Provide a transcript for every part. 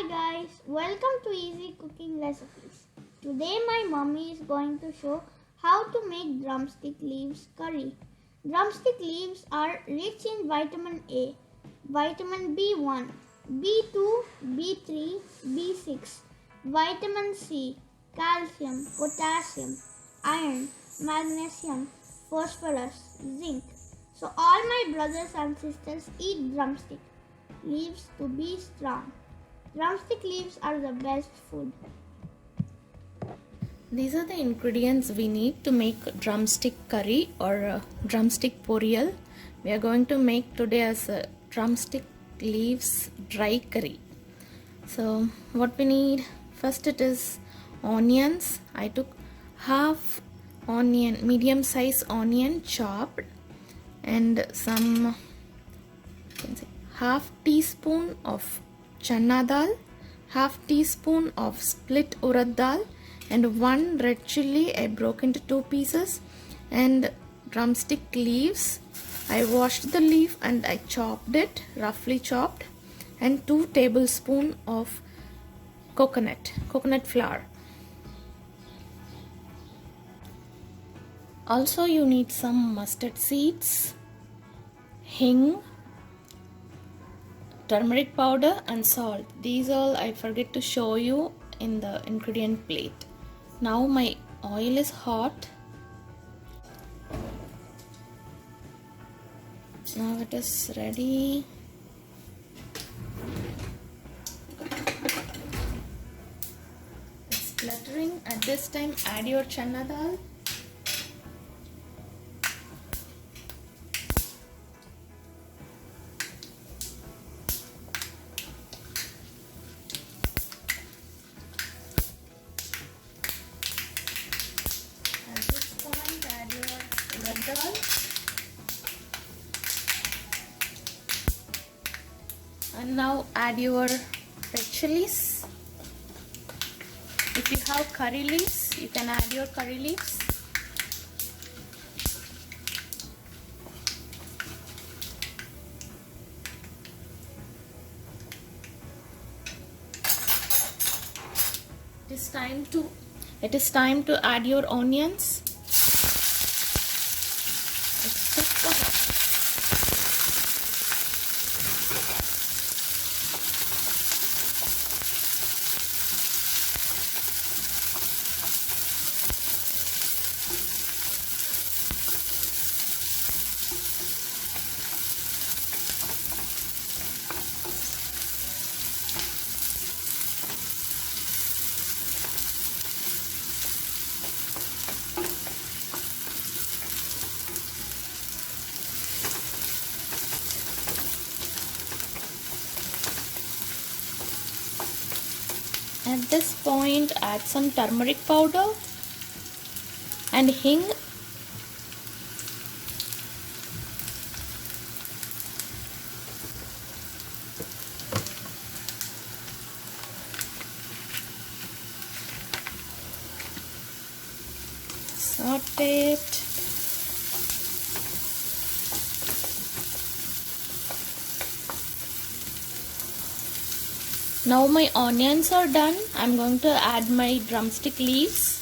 guys, welcome to Easy Cooking Recipes. Today my mommy is going to show how to make drumstick leaves curry. Drumstick leaves are rich in vitamin A, vitamin B1, B2, B3, B6, vitamin C, calcium, potassium, iron, magnesium, phosphorus, zinc. So all my brothers and sisters eat drumstick leaves to be strong. Drumstick leaves are the best food. These are the ingredients we need to make drumstick curry or drumstick poriyal. We are going to make today as a drumstick leaves dry curry. So what we need, first it is onions. I took half onion, medium size onion chopped, and some, you can say, half teaspoon of chana dal, half teaspoon of split urad dal, and one red chilli I broke into 2 pieces, and drumstick leaves. I washed the leaf and I chopped it, roughly chopped, and 2 tablespoons of coconut flour. Also you need some mustard seeds, hing, turmeric powder and salt. These all I forget to show you in the ingredient plate. Now my oil is hot. Now it is ready. It's fluttering. At this time add your chana dal. And now add your red chilies. If you have curry leaves, you can add your curry leaves. It is time to add your onions. It's super hot. At this point add some turmeric powder and hing. Saute it. Now my onions are done. I'm going to add my drumstick leaves.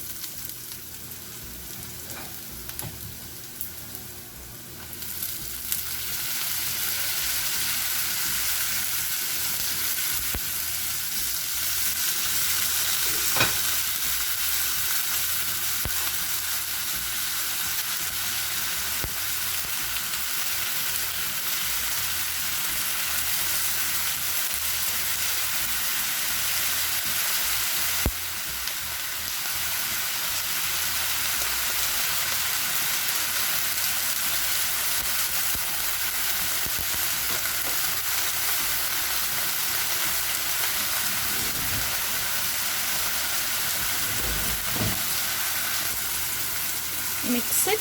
Mix it.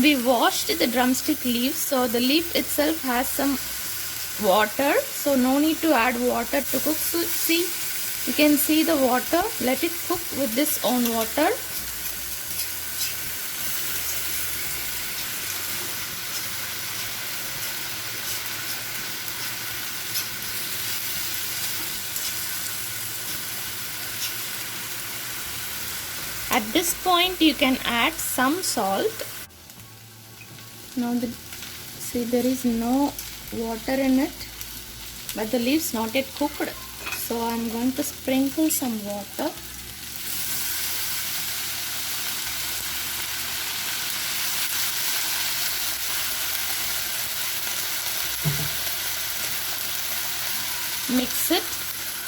We washed the drumstick leaves, so the leaf itself has some water, so no need to add water to cook. So see, you can see the water. Let it cook with this own water. At this point you can add some salt. Now see, there is no water in it, but the leaves not yet cooked, so I am going to sprinkle some water. Mix it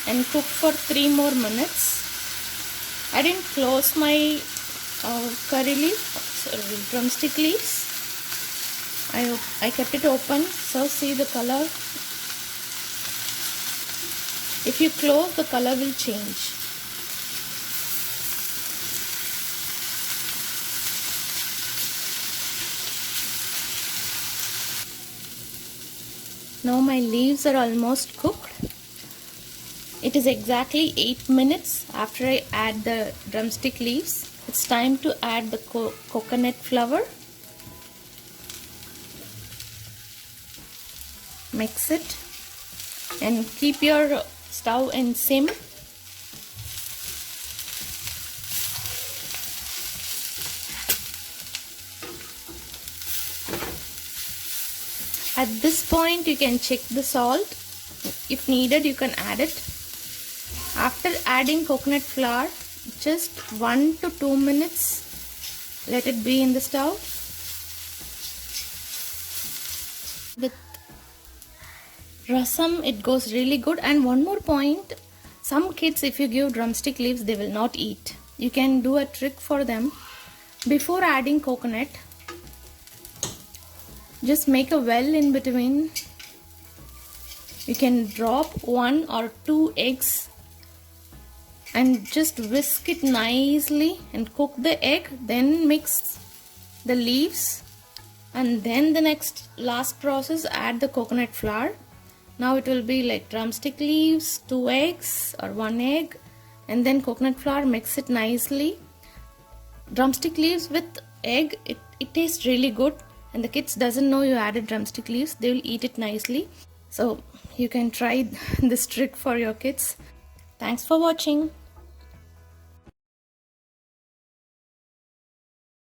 and cook for 3 more minutes. I didn't close my drumstick leaves. I kept it open, so see the color. If you close, the color will change. Now my leaves are almost cooked. It is exactly 8 minutes after I add the drumstick leaves. It's time to add the coconut flour. Mix it and keep your stove in sim. At this point you can check the salt. If needed, you can add it. After adding coconut flour, just 1 to 2 minutes, let it be in the stove. With rasam, it goes really good. And one more point, some kids, if you give drumstick leaves, they will not eat. You can do a trick for them. Before adding coconut, just make a well in between. You can drop 1 or 2 eggs and just whisk it nicely and cook the egg, then mix the leaves, and then the last process, add the coconut flour. Now it will be like drumstick leaves, 2 eggs or 1 egg, and then coconut flour. Mix it nicely. Drumstick leaves with egg, it tastes really good, and the kids doesn't know you added drumstick leaves. They will eat it nicely. So you can try this trick for your kids. Thanks for watching.